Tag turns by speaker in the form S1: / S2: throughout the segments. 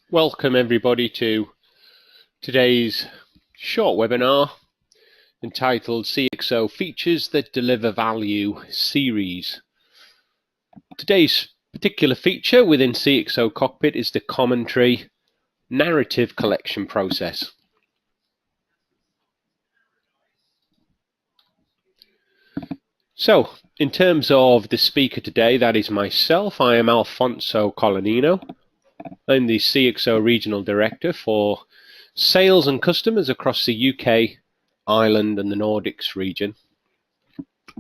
S1: Welcome everybody to today's short webinar entitled CXO Features That Deliver Value series. Today's particular feature within cxo-cockpit is the commentary narrative collection process. So, in terms of the speaker today, that is myself. I am Alfonso Colonino. I'm the CXO Regional Director for Sales and Customers across the UK, Ireland and the Nordics region.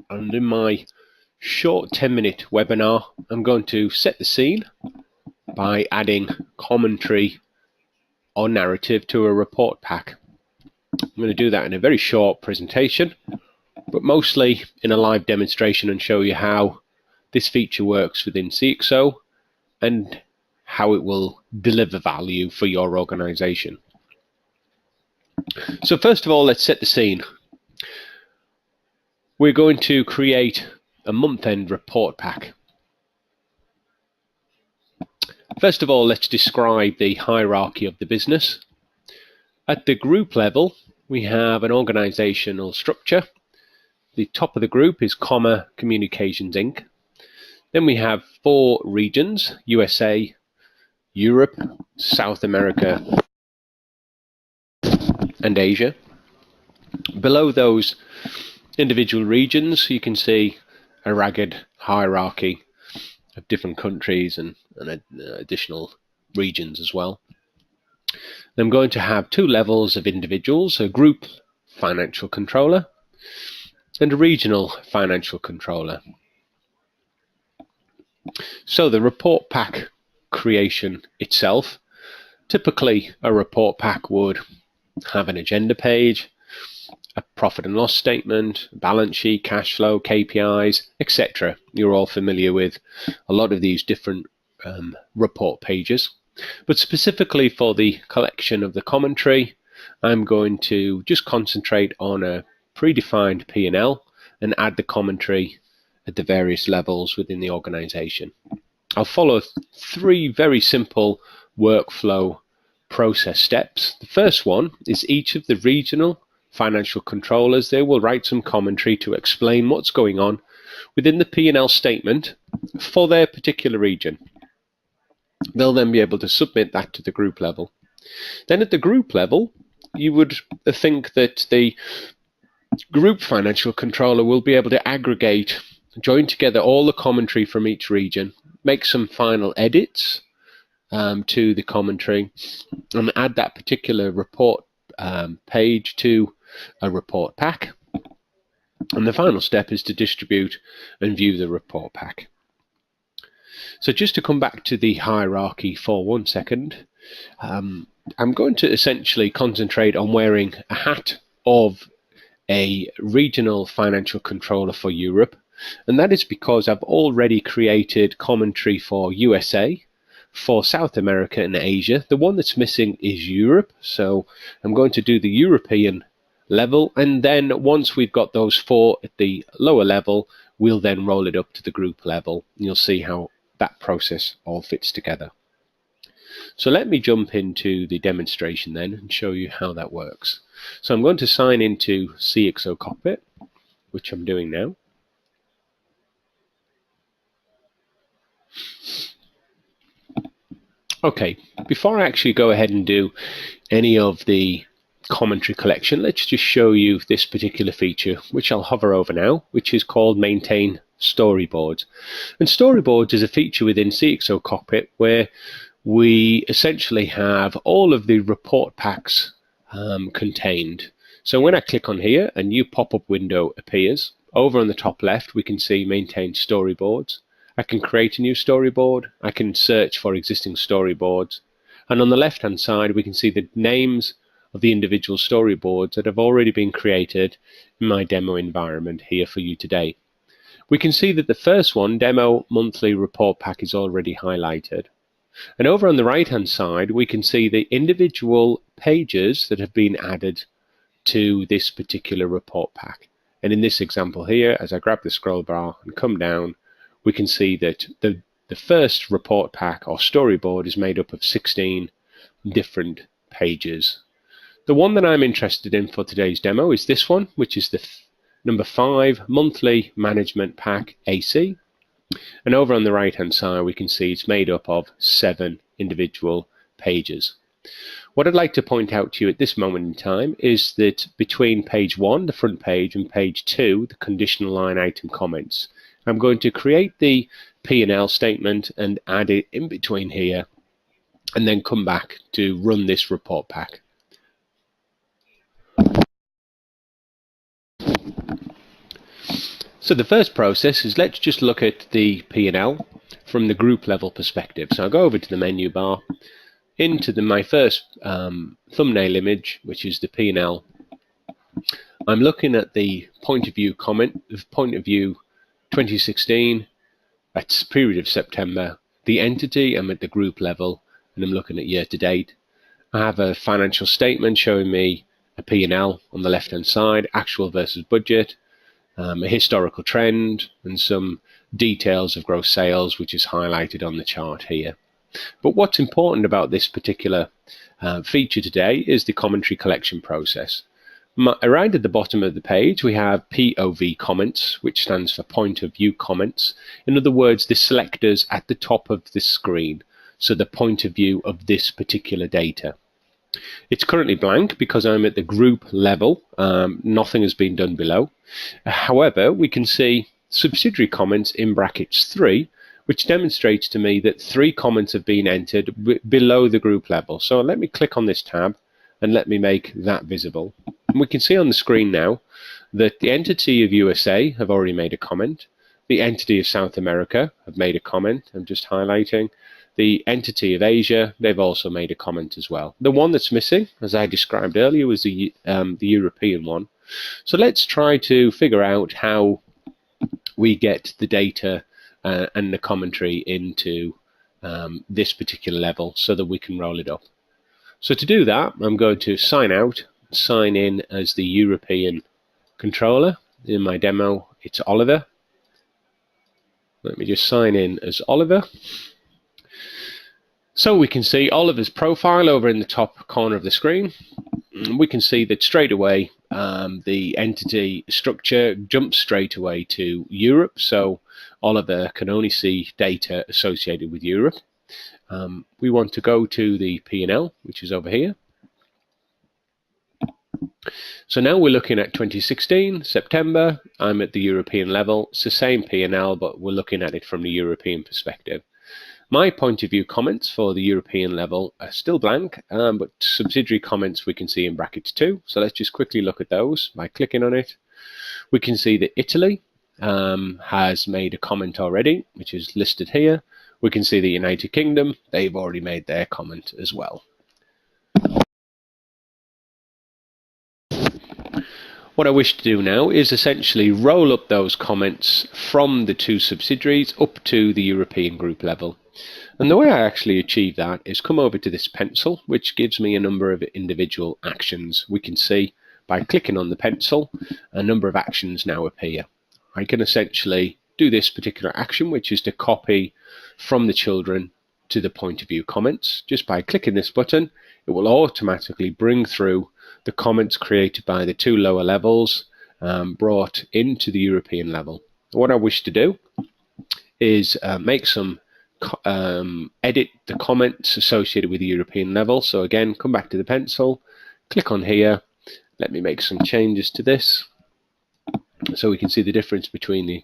S1: And in my short 10-minute webinar, I'm going to set the scene by adding commentary or narrative to a report pack. I'm going to do that in a very short presentation, but mostly in a live demonstration and show you how this feature works within cxo and how it will deliver value for your organization. So first of all, let's set the scene. We're going to create a month-end report pack. First of all, let's describe the hierarchy of the business. At the group level, we have an organizational structure. The top of the group is Comma Communications Inc. Then we have 4 regions: USA, Europe, South America, and Asia. Below those individual regions, you can see a ragged hierarchy of different countries and additional regions as well. I'm going to have 2 levels of individuals: a group financial controller and a regional financial controller. So the report pack creation itself, typically a report pack would have an agenda page, a profit and loss statement, balance sheet, cash flow, KPIs, etc. You're all familiar with a lot of these different report pages. But specifically for the collection of the commentary, I'm going to just concentrate on a predefined P&L and add the commentary at the various levels within the organization. I'll follow 3 very simple workflow process steps. The first one is each of the regional financial controllers, they will write some commentary to explain what's going on within the P&L statement for their particular region. They'll then be able to submit that to the group level. Then at the group level, you would think that the group financial controller will be able to aggregate, join together all the commentary from each region, make some final edits to the commentary, and add that particular report page to a report pack. And the final step is to distribute and view the report pack. So just to come back to the hierarchy for 1 second, I'm going to essentially concentrate on wearing a hat of a regional financial controller for Europe, and that is because I've already created commentary for USA, for South America and Asia. The one that's missing is Europe, so I'm going to do the European level, and then once we've got those 4 at the lower level, we'll then roll it up to the group level. You'll see how that process all fits together. So let me jump into the demonstration then and show you how that works. So I'm going to sign into cxo-cockpit, which I'm doing now. Okay, before I actually go ahead and do any of the commentary collection, let's just show you this particular feature, which I'll hover over now, which is called Maintain Storyboards. And Storyboards is a feature within cxo-cockpit where we essentially have all of the report packs contained. So when I click on here, a new pop-up window appears. Over on the top left, we can see Maintain Storyboards. I can create a new storyboard. I can search for existing storyboards. And on the left-hand side, we can see the names of the individual storyboards that have already been created in my demo environment here for you today. We can see that the first one, Demo Monthly Report Pack, is already highlighted. And over on the right-hand side, we can see the individual pages that have been added to this particular report pack. And in this example here, as I grab the scroll bar and come down, we can see that the first report pack or storyboard is made up of 16 different pages. The one that I'm interested in for today's demo is this one, which is the number 5 monthly management pack AC. And over on the right hand side we can see it's made up of 7 individual pages. What I'd like to point out to you at this moment in time is that between page 1, the front page, and page 2, the conditional line item comments, I'm going to create the P&L statement and add it in between here, and then come back to run this report pack. So the first process is, let's just look at the P&L from the group level perspective. So I'll go over to the menu bar, into my first thumbnail image, which is the P&L. I'm looking at the point of view comment, point of view 2016, that's period of September. The entity, I'm at the group level, and I'm looking at year to date. I have a financial statement showing me a P&L on the left hand side, actual versus budget, a historical trend, and some details of gross sales, which is highlighted on the chart here. But what's important about this particular feature today is the commentary collection process. Right at the bottom of the page we have POV comments, which stands for point of view comments. In other words, the selectors at the top of the screen, so the point of view of this particular data. It's currently blank because I'm at the group level. Nothing has been done below. However, we can see subsidiary comments in brackets 3, which demonstrates to me that 3 comments have been entered below the group level. So let me click on this tab and let me make that visible. And we can see on the screen now that the entity of USA have already made a comment. The entity of South America have made a comment. I'm just highlighting. The entity of Asia, they've also made a comment as well. The one that's missing, as I described earlier, was the European one. So let's try to figure out how we get the data and the commentary into this particular level so that we can roll it up. So to do that, I'm going to sign out, sign in as the European controller. In my demo, it's Oliver. Let me just sign in as Oliver. So we can see Oliver's profile over in the top corner of the screen. We can see that straight away the entity structure jumps straight away to Europe. So Oliver can only see data associated with Europe. We want to go to the P&L, which is over here. So now we're looking at 2016, September. I'm at the European level. It's the same P&L, but we're looking at it from the European perspective. My point of view comments for the European level are still blank, but subsidiary comments we can see in brackets 2. So let's just quickly look at those by clicking on it. We can see that Italy has made a comment already, which is listed here. We can see the United Kingdom, they've already made their comment as well. What I wish to do now is essentially roll up those comments from the 2 subsidiaries up to the European group level. And the way I actually achieve that is come over to this pencil, which gives me a number of individual actions. We can see by clicking on the pencil, a number of actions now appear. I can essentially do this particular action, which is to copy from the children to the point of view comments. Just by clicking this button, it will automatically bring through the comments created by the 2 lower levels brought into the European level. What I wish to do is make some edit the comments associated with the European level. So again, come back to the pencil, click on here, let me make some changes to this so we can see the difference between the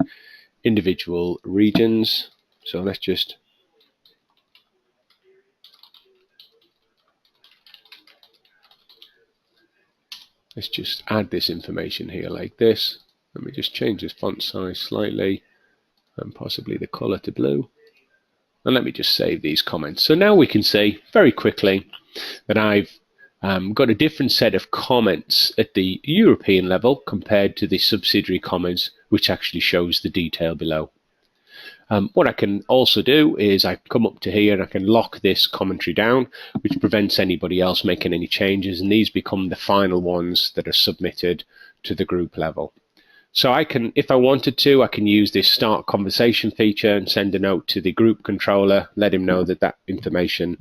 S1: individual regions. So let's just add this information here like this. Let me just change this font size slightly and possibly the color to blue. And let me just save these comments. So now we can see very quickly that I've got a different set of comments at the European level compared to the subsidiary comments, which actually shows the detail below. What I can also do is I come up to here and I can lock this commentary down, which prevents anybody else making any changes, and these become the final ones that are submitted to the group level. So I can, if I wanted to, I can use this start conversation feature and send a note to the group controller, let him know that that information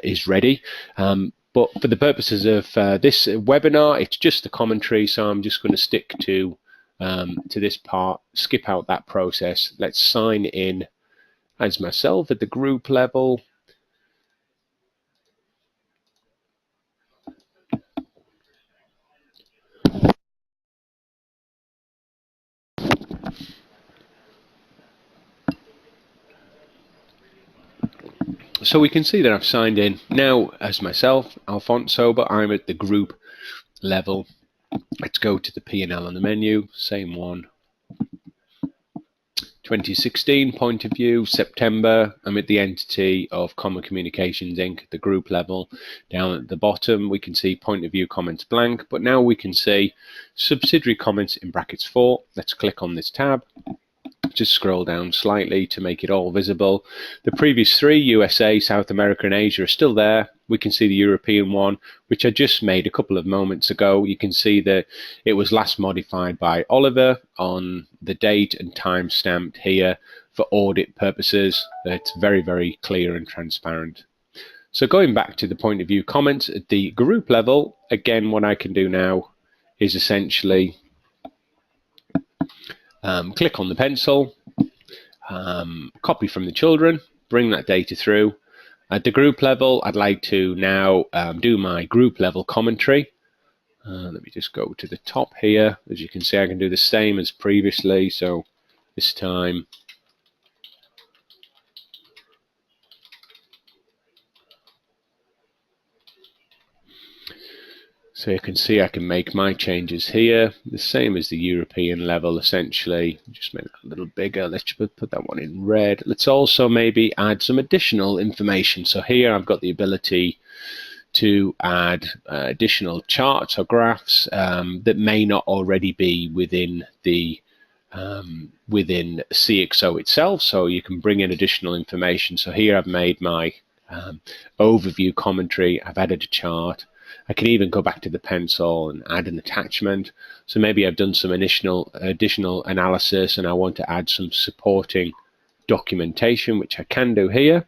S1: is ready. But for the purposes of this webinar, it's just the commentary, so I'm just going to stick to this part, skip out that process. Let's sign in as myself at the group level. So we can see that I've signed in now as myself, Alfonso, but I'm at the group level. Let's go to the P&L on the menu, same one. 2016 point of view, September, I'm at the entity of Common Communications Inc. at the group level. Down at the bottom, we can see point of view comments blank, but now we can see subsidiary comments in brackets 4. Let's click on this tab. Just scroll down slightly to make it all visible. The previous 3, USA, South America and Asia, are still there. We can see the European one, which I just made a couple of moments ago. You can see that it was last modified by Oliver on the date and time stamped here for audit purposes. It's very, very clear and transparent. So going back to the point of view comments at the group level, again, what I can do now is essentially click on the pencil, copy from the children, bring that data through. At the group level, I'd like to now do my group level commentary. Let me just go to the top here. As you can see, I can do the same as previously. So this time, so you can see I can make my changes here, the same as the European level essentially. Just make that a little bigger. Let's just put that one in red. Let's also maybe add some additional information. So here I've got the ability to add additional charts or graphs that may not already be within the within cxo itself. So you can bring in additional information. So here I've made my overview commentary. I've added a chart. I can even go back to the pencil and add an attachment. So maybe I've done some additional analysis and I want to add some supporting documentation, which I can do here.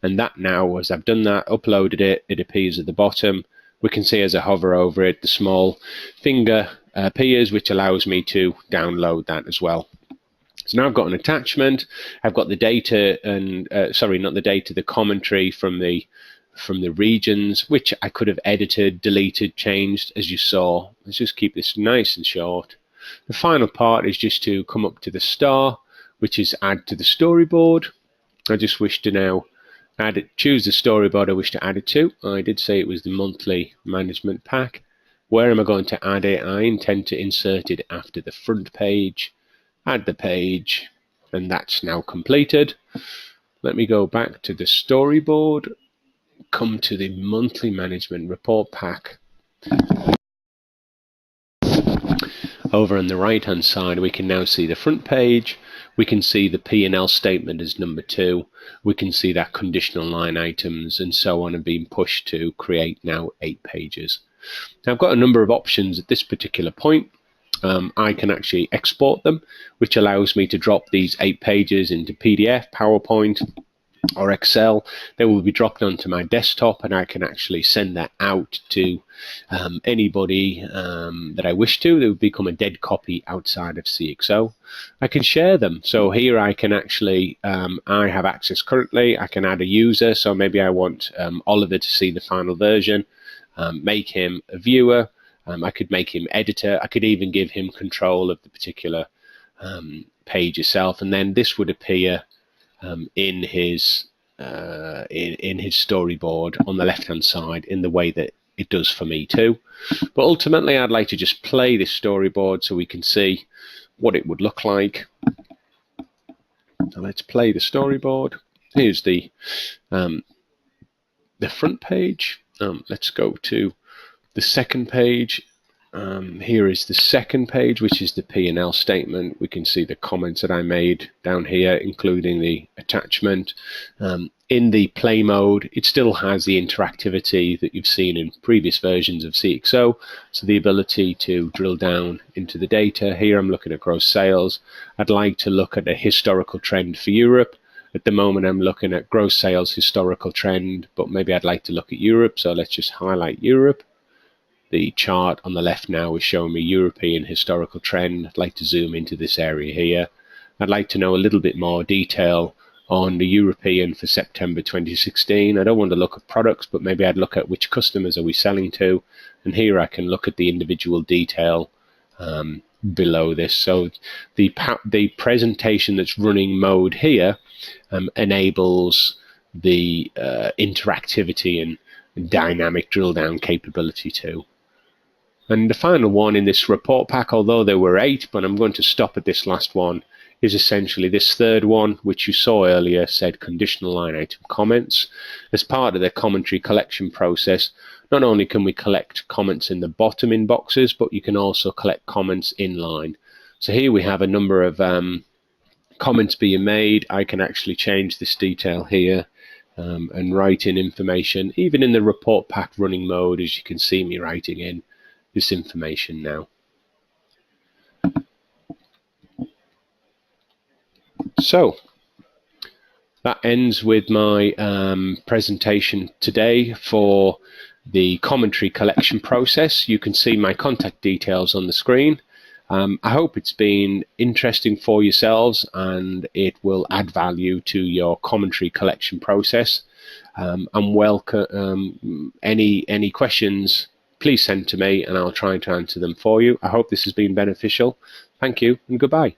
S1: And that now, as I've done that, uploaded it, it appears at the bottom. We can see as I hover over it, the small finger appears, which allows me to download that as well. So now I've got an attachment. I've got the data and, sorry, not the data, the commentary from the regions, which I could have edited, deleted, changed, as you saw. Let's just keep this nice and short. The final part is just to come up to the star, which is add to the storyboard. I just wish to now add it, choose the storyboard I wish to add it to. I did say it was the monthly management pack. Where am I going to add it? I intend to insert it after the front page. Add the page, and that's now completed. Let me go back to the storyboard. Come to the monthly management report pack. Over on the right hand side, we can now see the front page. We can see the P&L statement as number 2. We can see that conditional line items and so on are being pushed to create now 8 pages. Now I've got a number of options at this particular point. I can actually export them, which allows me to drop these 8 pages into PDF, PowerPoint, or Excel. They will be dropped onto my desktop and I can actually send that out to anybody that I wish to. They would become a dead copy outside of cxo. I can share them. So here I can actually, I have access currently. I can add a user. So maybe I want Oliver to see the final version, make him a viewer. I could make him editor. I could even give him control of the particular page itself. And then this would appear in his storyboard on the left hand side in the way that it does for me too. But ultimately I'd like to just play this storyboard so we can see what it would look like. So let's play the storyboard. Here's the front page. Let's go to the second page. Here is the second page, which is the P&L statement. We can see the comments that I made down here, including the attachment. In the play mode, it still has the interactivity that you've seen in previous versions of CXO, so the ability to drill down into the data. Here I'm looking at gross sales. I'd like to look at a historical trend for Europe. At the moment I'm looking at gross sales historical trend, but maybe I'd like to look at Europe, so let's just highlight Europe. The chart on the left now is showing me European historical trend. I'd like to zoom into this area here. I'd like to know a little bit more detail on the European for September 2016. I don't want to look at products, but maybe I'd look at which customers are we selling to. And here I can look at the individual detail below this. So the presentation that's running mode here enables the interactivity and dynamic drill down capability too. And the final one in this report pack, although there were 8, but I'm going to stop at this last one, is essentially this third one, which you saw earlier, said conditional line item comments. As part of the commentary collection process, not only can we collect comments in the bottom inboxes, but you can also collect comments in line. So here we have a number of comments being made. I can actually change this detail here and write in information, even in the report pack running mode, as you can see me writing in this information now. So that ends with my presentation today for the commentary collection process. You can see my contact details on the screen. I hope it's been interesting for yourselves and it will add value to your commentary collection process. And welcome any questions, please send to me and I'll try to answer them for you. I hope this has been beneficial. Thank you and goodbye.